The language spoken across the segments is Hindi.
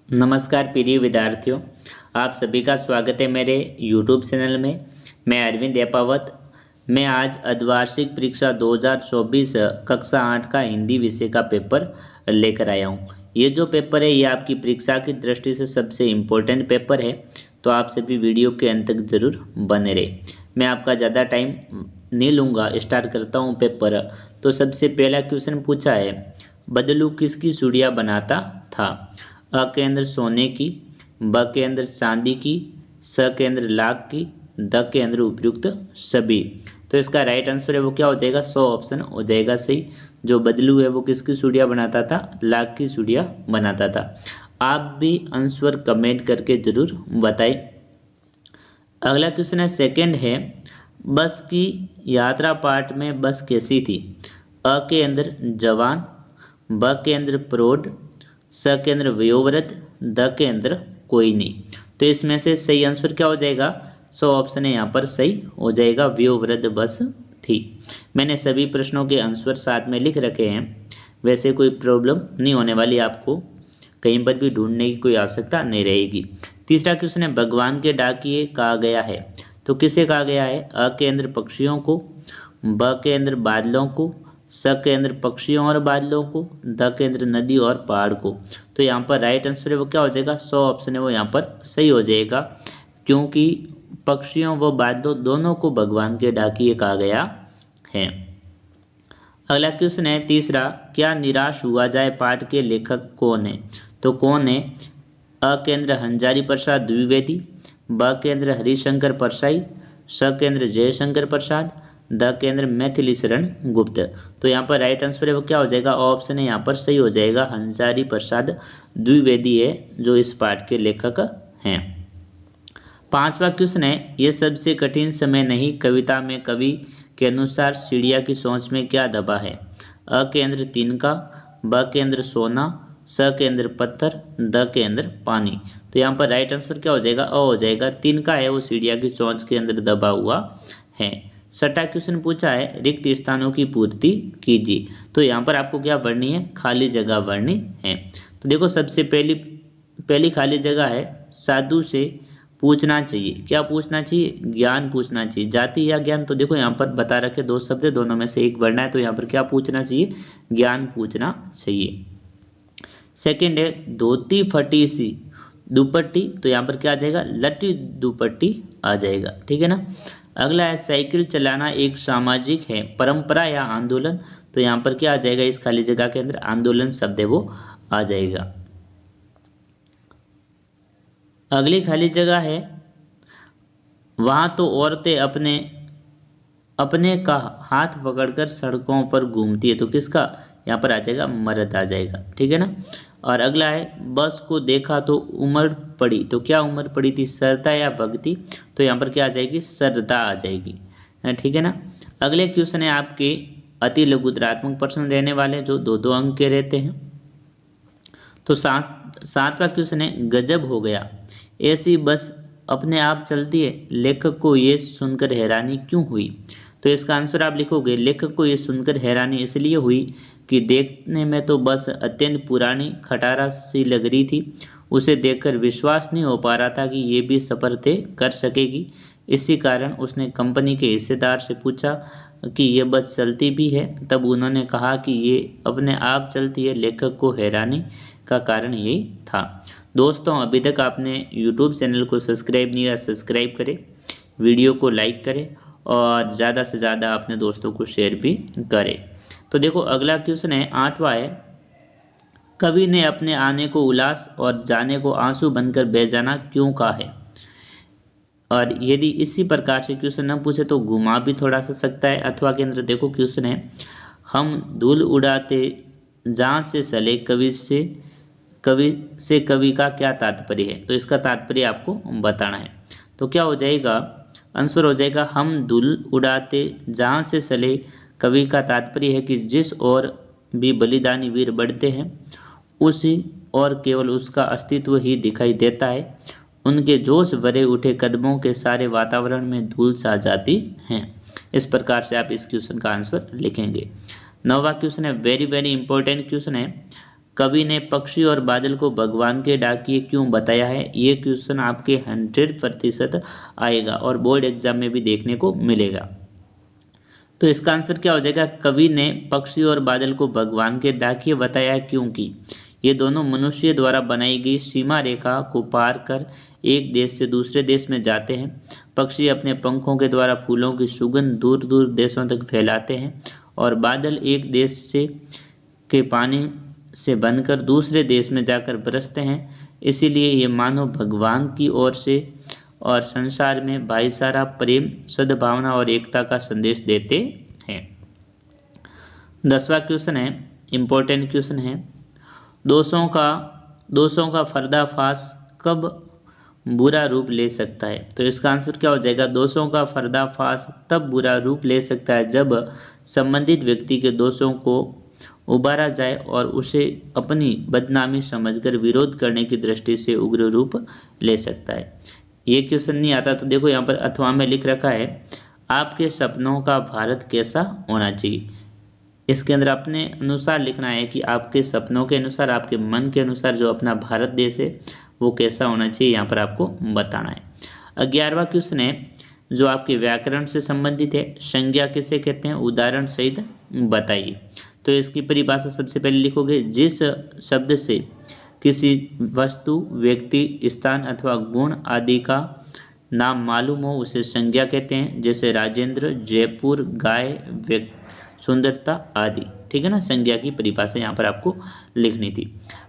नमस्कार प्रिय विद्यार्थियों, आप सभी का स्वागत है मेरे YouTube चैनल में। मैं अरविंद एपावत। मैं आज अर्धवार्षिक परीक्षा 2024 कक्षा 8 का हिंदी विषय का पेपर लेकर आया हूँ। ये जो पेपर है ये आपकी परीक्षा की दृष्टि से सबसे इम्पोर्टेंट पेपर है, तो आप सभी वीडियो के अंत तक जरूर बने रहे। मैं आपका ज़्यादा टाइम नहीं लूँगा, स्टार्ट करता हूँ पेपर। तो सबसे पहला क्वेश्चन पूछा है, बदलू किसकी चूड़ियाँ बनाता था? अ के अंदर सोने की, ब के अंदर चांदी की, स के अंदर लाख की, द के अंदर उपयुक्त सभी। तो इसका राइट आंसर है वो क्या हो जाएगा? सो ऑप्शन हो जाएगा सही। जो बदलू है वो किसकी चूड़ियाँ बनाता था? लाख की चूड़ियाँ बनाता था। आप भी आंसर कमेंट करके जरूर बताएं। अगला क्वेश्चन है, सेकंड है, बस की यात्रा पार्ट में बस कैसी थी? अ के अंदर जवान, ब के अंदर प्रौढ़, स के अंदर वयोवृद्ध, द के अंदर कोई नहीं। तो इसमें से सही आंसर क्या हो जाएगा? सो ऑप्शन है यहाँ पर सही हो जाएगा, वयोवृद्ध बस थी। मैंने सभी प्रश्नों के आंसर साथ में लिख रखे हैं, वैसे कोई प्रॉब्लम नहीं होने वाली, आपको कहीं पर भी ढूंढने की कोई आवश्यकता नहीं रहेगी। तीसरा क्वेश्चन है, भगवान के डाकिए कहा गया है, तो किसे कहा गया है? अ के अंदर पक्षियों को, ब के अंदर बादलों को, स के अंदर पक्षियों और बादलों को, द के अंदर नदी और पहाड़ को। तो यहाँ पर राइट आंसर है वो क्या हो जाएगा? सो ऑप्शन है वो यहाँ पर सही हो जाएगा, क्योंकि पक्षियों व बादलों दोनों को भगवान के डाकिए कहा गया है। अगला क्वेश्चन है तीसरा, क्या निराश हुआ जाए पाठ के लेखक कौन है? तो कौन है? अ के अंदर हंजारी प्रसाद द्विवेदी, ब के अंदर हरिशंकर परसाई, स के अंदर जयशंकर प्रसाद, द के अंदर मैथिली शरण गुप्त। तो यहाँ पर राइट आंसर है वो क्या हो जाएगा? ऑप्शन है यहाँ पर सही हो जाएगा, हंसारी प्रसाद द्विवेदी है जो इस पाठ के लेखक हैं। पांचवा क्वेश्चन है, ये सबसे कठिन समय नहीं कविता में कवि के अनुसार चिड़िया की सोच में क्या दबा है? अ के अंदर तिनका, ब के अंदर सोना, स के अंदर पत्थर, द के अंदर पानी। तो यहाँ पर राइट आंसर क्या हो जाएगा? अ हो जाएगा, तिनका है वो चिड़िया की चोंच के अंदर दबा हुआ है। छठा क्वेश्चन पूछा है, रिक्त स्थानों की पूर्ति कीजिए। तो यहाँ पर आपको क्या भरनी है? खाली जगह भरनी है। तो देखो, सबसे पहली खाली जगह है, साधु से पूछना चाहिए। क्या पूछना चाहिए? ज्ञान पूछना चाहिए। जाति या ज्ञान? तो देखो यहाँ पर बता रखे दो शब्द है, दोनों में से एक भरना है, तो यहाँ पर क्या पूछना चाहिए? ज्ञान पूछना चाहिए। सेकंड है, धोती फटी सी दुपट्टी, तो यहाँ पर क्या आ जाएगा? लट्टी दुपट्टी आ जाएगा, ठीक है ना। अगला है, साइकिल चलाना एक सामाजिक है, परंपरा या आंदोलन? तो यहाँ पर क्या आ जाएगा? इस खाली जगह के अंदर आंदोलन शब्द है वो आ जाएगा। अगली खाली जगह है, वहां तो औरतें अपने अपने का हाथ पकड़कर सड़कों पर घूमती है, तो किसका? यहाँ पर आ जाएगा, मर्द आ जाएगा, ठीक है ना। और अगला है, बस को देखा तो उमड़ पड़ी, तो क्या उमड़ पड़ी थी? श्रद्धा या भक्ति? तो यहाँ पर क्या आ जाएगी? श्रद्धा आ जाएगी, ठीक है ना। अगले क्वेश्चन है आपके अति लघुतरात्मक प्रश्न रहने वाले, जो दो दो अंक के रहते हैं। तो सातवां क्वेश्चन है, गजब हो गया, ऐसी बस अपने आप चलती है, लेखक को ये सुनकर हैरानी क्यों हुई? तो इसका आंसर आप लिखोगे, लेखक को ये सुनकर हैरानी इसलिए हुई कि देखने में तो बस अत्यंत पुरानी खटारा सी लग रही थी, उसे देखकर विश्वास नहीं हो पा रहा था कि ये भी सफ़र तय कर सकेगी। इसी कारण उसने कंपनी के हिस्सेदार से पूछा कि ये बस चलती भी है, तब उन्होंने कहा कि ये अपने आप चलती है। लेखक को हैरानी का कारण यही था। दोस्तों, अभी तक आपने YouTube चैनल को सब्सक्राइब नहीं किया, सब्सक्राइब करें, वीडियो को लाइक करें और ज़्यादा से ज़्यादा अपने दोस्तों को शेयर भी करें। तो देखो, अगला क्वेश्चन है आठवां है, कवि ने अपने आने को उल्लास और जाने को आंसू बनकर बह जाना क्यों कहा है? और यदि इसी प्रकार से क्वेश्चन न पूछे तो घुमा भी थोड़ा सा सकता है। अथवा के अंदर देखो क्वेश्चन है, हम धूल उड़ाते जहाँ से चले, कवि का क्या तात्पर्य है? तो इसका तात्पर्य आपको बताना है। तो क्या हो जाएगा? आंसर हो जाएगा, हम धूल उड़ाते जहाँ से चले, कवि का तात्पर्य है कि जिस ओर भी बलिदानी वीर बढ़ते हैं, उसी और केवल उसका अस्तित्व ही दिखाई देता है। उनके जोश भरे उठे कदमों के सारे वातावरण में धूल सा जाती हैं। इस प्रकार से आप इस क्वेश्चन का आंसर लिखेंगे। नौवां क्वेश्चन है, वेरी वेरी इंपॉर्टेंट क्वेश्चन है, कवि ने पक्षी और बादल को भगवान के डाकिए क्यों बताया है? ये क्वेश्चन आपके 100% आएगा और बोर्ड एग्जाम में भी देखने को मिलेगा। तो इसका आंसर क्या हो जाएगा? कवि ने पक्षी और बादल को भगवान के डाकिए बताया है क्योंकि ये दोनों मनुष्य द्वारा बनाई गई सीमा रेखा को पार कर एक देश से दूसरे देश में जाते हैं। पक्षी अपने पंखों के द्वारा फूलों की सुगंध दूर दूर देशों तक फैलाते हैं और बादल एक देश से के पानी से बनकर दूसरे देश में जाकर बरसते हैं। इसीलिए ये मानव भगवान की ओर से और संसार में भाईचारा, प्रेम, सद्भावना और एकता का संदेश देते हैं। 10वां क्वेश्चन है, इम्पोर्टेंट क्वेश्चन है, दोषों का पर्दाफाश कब बुरा रूप ले सकता है? तो इसका आंसर क्या हो जाएगा? दोषों का पर्दाफाश तब बुरा रूप ले सकता है जब संबंधित व्यक्ति के दोषों को उबारा जाए और उसे अपनी बदनामी समझकर विरोध करने की दृष्टि से उग्र रूप ले सकता है। ये क्वेश्चन नहीं आता तो देखो यहाँ पर अथवा में लिख रखा है, आपके सपनों का भारत कैसा होना चाहिए। इसके अंदर अपने अनुसार लिखना है कि आपके सपनों के अनुसार, आपके मन के अनुसार जो अपना भारत देश है वो कैसा होना चाहिए, यहाँ पर आपको बताना है। 11वां क्वेश्चन है जो आपके व्याकरण से संबंधित है, संज्ञा किसे कहते हैं? उदाहरण सहित बताइए। तो इसकी परिभाषा सबसे पहले लिखोगे, जिस शब्द से किसी वस्तु, व्यक्ति, स्थान अथवा गुण आदि का नाम मालूम हो उसे संज्ञा कहते हैं। जैसे राजेंद्र, जयपुर, गाय, सुंदरता आदि। ठीक है ना, संज्ञा की परिभाषा यहाँ पर आपको लिखनी थी।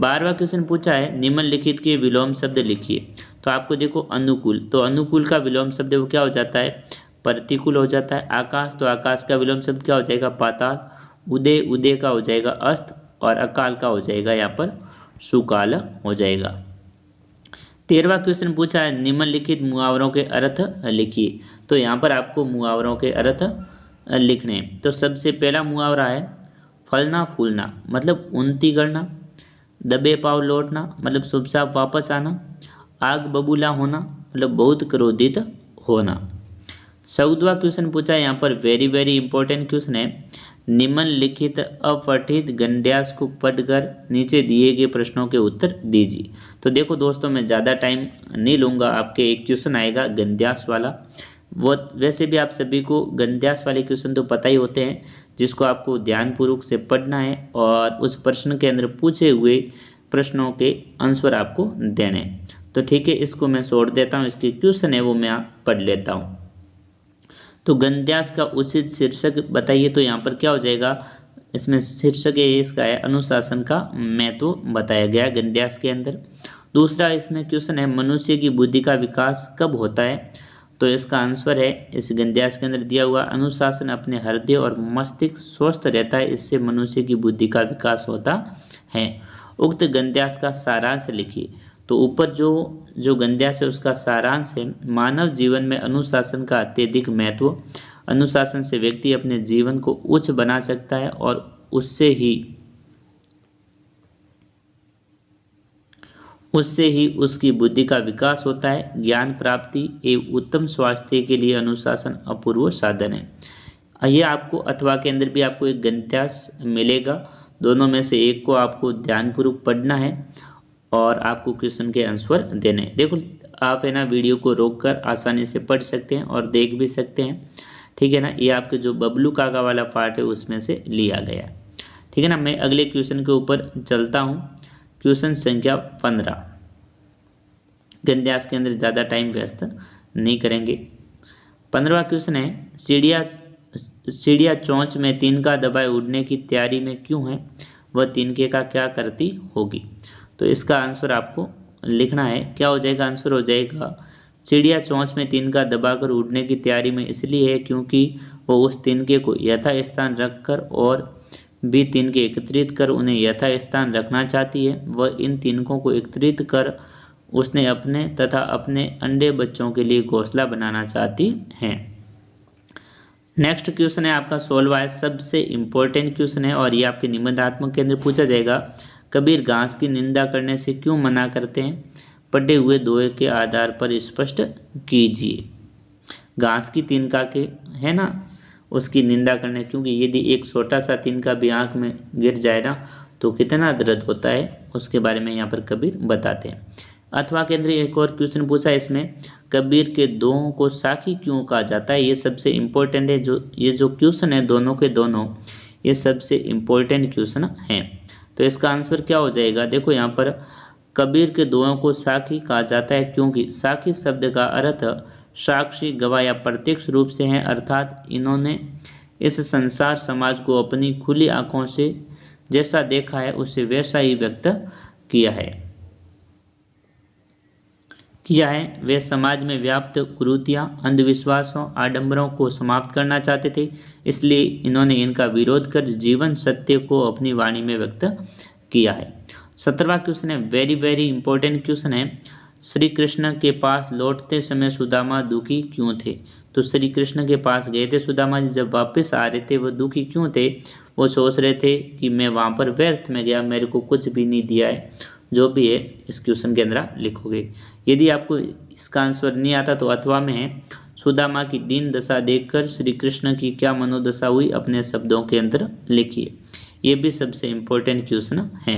12वां क्वेश्चन पूछा है, निम्नलिखित के विलोम शब्द लिखिए। तो आपको देखो अनुकूल, तो अनुकूल का विलोम शब्द वो क्या हो जाता है? प्रतिकूल हो जाता है। आकाश, तो आकाश का विलोम शब्द क्या हो जाएगा? पाताल। उदय, उदय का हो जाएगा अस्त और अकाल का हो जाएगा यहाँ पर सुकाल हो जाएगा। 13वां क्वेश्चन पूछा है, निम्नलिखित मुहावरों के अर्थ लिखिए। तो यहाँ पर आपको मुहावरों के अर्थ लिखने हैं। तो सबसे पहला मुहावरा है फलना फूलना, मतलब उन्नति करना। दबे पाव लौटना, मतलब शुभ साफ वापस आना। आग बबूला होना, मतलब बहुत क्रोधित होना। 14वां क्वेश्चन पूछा है यहाँ पर, वेरी वेरी इंपॉर्टेंट क्वेश्चन है, निम्नलिखित अपठित गद्यांश को पढ़कर नीचे दिए गए प्रश्नों के उत्तर दीजिए। तो देखो दोस्तों, मैं ज़्यादा टाइम नहीं लूँगा, आपके एक क्वेश्चन आएगा गद्यांश वाला। वो वैसे भी आप सभी को गद्यांश वाले क्वेश्चन तो पता ही होते हैं, जिसको आपको ध्यानपूर्वक से पढ़ना है और उस प्रश्न के अंदर पूछे हुए प्रश्नों के आंसर आपको देने हैं। तो ठीक है, इसको मैं छोड़ देता हूँ, इसके क्वेश्चन है वो मैं पढ़ लेता हूँ। तो गद्यांश का उचित शीर्षक बताइए। तो यहाँ पर क्या हो जाएगा, इसमें शीर्षक है इसका है अनुशासन का महत्व बताया गया गद्यांश के अंदर। दूसरा इसमें क्वेश्चन है, मनुष्य की बुद्धि का विकास कब होता है? तो इसका आंसर है इस गद्यांश के अंदर दिया हुआ, अनुशासन अपने हृदय और मस्तिष्क स्वस्थ रहता है, इससे मनुष्य की बुद्धि का विकास होता है। उक्त गद्यांश का सारांश लिखिए। तो ऊपर जो गद्यांश है उसका सारांश है, मानव जीवन में अनुशासन का अत्यधिक महत्व। अनुशासन से व्यक्ति अपने जीवन को उच्च बना सकता है और उससे ही उसकी बुद्धि का विकास होता है। ज्ञान प्राप्ति एवं उत्तम स्वास्थ्य के लिए अनुशासन अपूर्व साधन है। ये आपको अथवा के अंदर भी आपको एक गद्यांश मिलेगा, दोनों में से एक को आपको ध्यानपूर्वक पढ़ना है और आपको क्वेश्चन के आंसर देने। देखो आप है ना वीडियो को रोककर आसानी से पढ़ सकते हैं और देख भी सकते हैं। ठीक है ना, ये आपके जो बबलू काका वाला पार्ट है उसमें से लिया गया। ठीक है ना, मैं अगले क्वेश्चन के ऊपर चलता हूँ। क्वेश्चन संख्या 15, गद्यांश के अंदर ज़्यादा टाइम व्यस्त नहीं करेंगे। 15वां क्वेश्चन है, चिड़िया चोंच में तिनका दबाए उड़ने की तैयारी में क्यों है? वह तिनके का क्या करती होगी? तो इसका आंसर आपको लिखना है। क्या हो जाएगा? आंसर हो जाएगा, चिड़िया चोंच में तिनका दबाकर उड़ने की तैयारी में इसलिए है क्योंकि वो उस तिनके को यथास्थान रखकर और भी तिनके एकत्रित कर उन्हें यथास्थान रखना चाहती है। वह इन तिनकों को एकत्रित कर उसने अपने तथा अपने अंडे बच्चों के लिए घोंसला बनाना चाहती हैं। नेक्स्ट क्वेश्चन है आपका 16वां है, सबसे इम्पोर्टेंट क्वेश्चन है और ये आपके निबंधात्मक के अंदर पूछा जाएगा। कबीर घास की निंदा करने से क्यों मना करते हैं? पढ़े हुए दोहे के आधार पर स्पष्ट कीजिए। घास की तिनका के है ना उसकी निंदा करने, क्योंकि यदि एक छोटा सा तिनका भी आँख में गिर जाए ना तो कितना दर्द होता है उसके बारे में यहाँ पर कबीर बताते हैं। अथवा केंद्रीय एक और क्वेश्चन पूछा है इसमें, कबीर के दोहों को साखी क्यों कहा जाता है? ये सबसे इम्पोर्टेंट है, ये जो क्वेश्चन है दोनों के दोनों, ये सबसे इम्पोर्टेंट क्वेश्चन है। तो इसका आंसर क्या हो जाएगा? देखो यहाँ पर कबीर के दोहों को साखी कहा जाता है क्योंकि साखी शब्द का अर्थ साक्षी, गवाह या प्रत्यक्ष रूप से है, अर्थात इन्होंने इस संसार समाज को अपनी खुली आंखों से जैसा देखा है उसे वैसा ही व्यक्त किया है। वे समाज में व्याप्त कुरीतियाँ, अंधविश्वासों, आडंबरों को समाप्त करना चाहते थे, इसलिए इन्होंने इनका विरोध कर जीवन सत्य को अपनी वाणी में व्यक्त किया है। 17वां क्वेश्चन है, वेरी वेरी इंपॉर्टेंट क्वेश्चन है, श्री कृष्ण के पास लौटते समय सुदामा दुखी क्यों थे? तो श्री कृष्ण के पास गए थे सुदामा जी, जब वापस आ रहे थे वो दुखी क्यों थे? वो सोच रहे थे कि मैं वहाँ पर व्यर्थ में गया, मेरे को कुछ भी नहीं दिया है। जो भी है इस क्वेश्चन के अंदर आप लिखोगे। यदि आपको इसका आंसर नहीं आता तो अथवा में है, सुदामा की दीन दशा देखकर श्री कृष्ण की क्या मनोदशा हुई, अपने शब्दों के अंदर लिखिए। ये भी सबसे इम्पोर्टेंट क्वेश्चन है।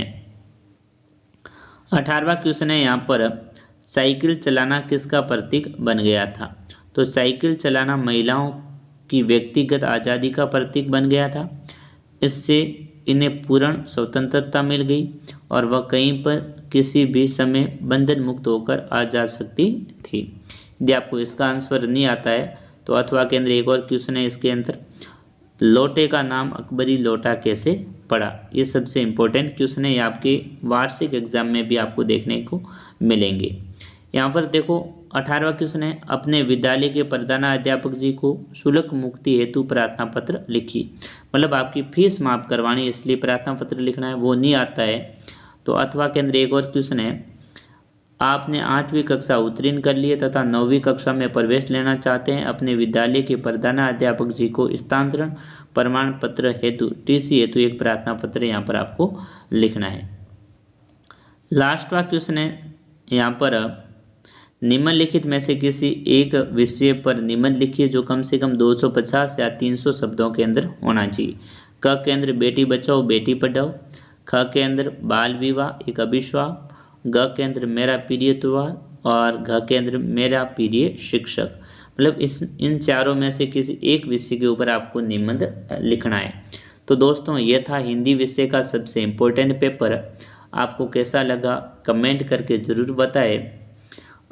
18वां क्वेश्चन है यहाँ पर, साइकिल चलाना किसका प्रतीक बन गया था? तो साइकिल चलाना महिलाओं की व्यक्तिगत आज़ादी का प्रतीक बन गया था। इससे इन्हें पूर्ण स्वतंत्रता मिल गई और वह कहीं पर किसी भी समय बंधन मुक्त होकर आ जा सकती थी। यदि आपको इसका आंसर नहीं आता है तो अथवा के अंदर एक और क्वेश्चन है, इसके अंदर लोटे का नाम अकबरी लोटा कैसे पड़ा? ये सबसे इम्पोर्टेंट क्वेश्चन है, ये आपके वार्षिक एग्जाम में भी आपको देखने को मिलेंगे। यहाँ पर देखो 18वां क्वेश्चन है, अपने विद्यालय के प्रधानाध्यापक जी को शुल्क मुक्ति हेतु प्रार्थना पत्र लिखी। मतलब आपकी फीस माफ करवानी है इसलिए प्रार्थना पत्र लिखना है, वो नहीं आता है तो अथवा के अंदर एक और क्वेश्चन है, आपने 8वीं कक्षा उत्तीर्ण कर लिए तथा 9वीं कक्षा में प्रवेश लेना चाहते हैं, अपने विद्यालय के प्रधानाध्यापक जी को स्थानांतरण प्रमाण पत्र हेतु टीसी हेतु एक प्रार्थना पत्र यहाँ पर आपको लिखना है। लास्टवा क्वेश्चन है यहाँ पर, निम्नलिखित में से किसी एक विषय पर निबंध लिखिए जो कम से कम 250 या 300 शब्दों के अंदर होना चाहिए। क के अंदर बेटी बचाओ बेटी पढ़ाओ, ख के अंदर बाल विवाह एक अभिशाप, ग के अंदर मेरा प्रिय त्योहार और घ के अंदर मेरा प्रिय शिक्षक। मतलब इन चारों में से किसी एक विषय के ऊपर आपको निबंध लिखना है। तो दोस्तों ये था हिंदी विषय का सबसे इम्पोर्टेंट पेपर। आपको कैसा लगा कमेंट करके ज़रूर बताएं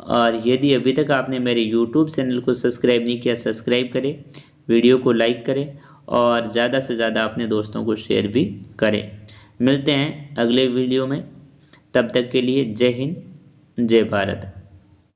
और यदि अभी तक आपने मेरे YouTube चैनल को सब्सक्राइब नहीं किया सब्सक्राइब करें, वीडियो को लाइक करें और ज़्यादा से ज़्यादा अपने दोस्तों को शेयर भी करें। मिलते हैं अगले वीडियो में, तब तक के लिए जय हिंद जय भारत।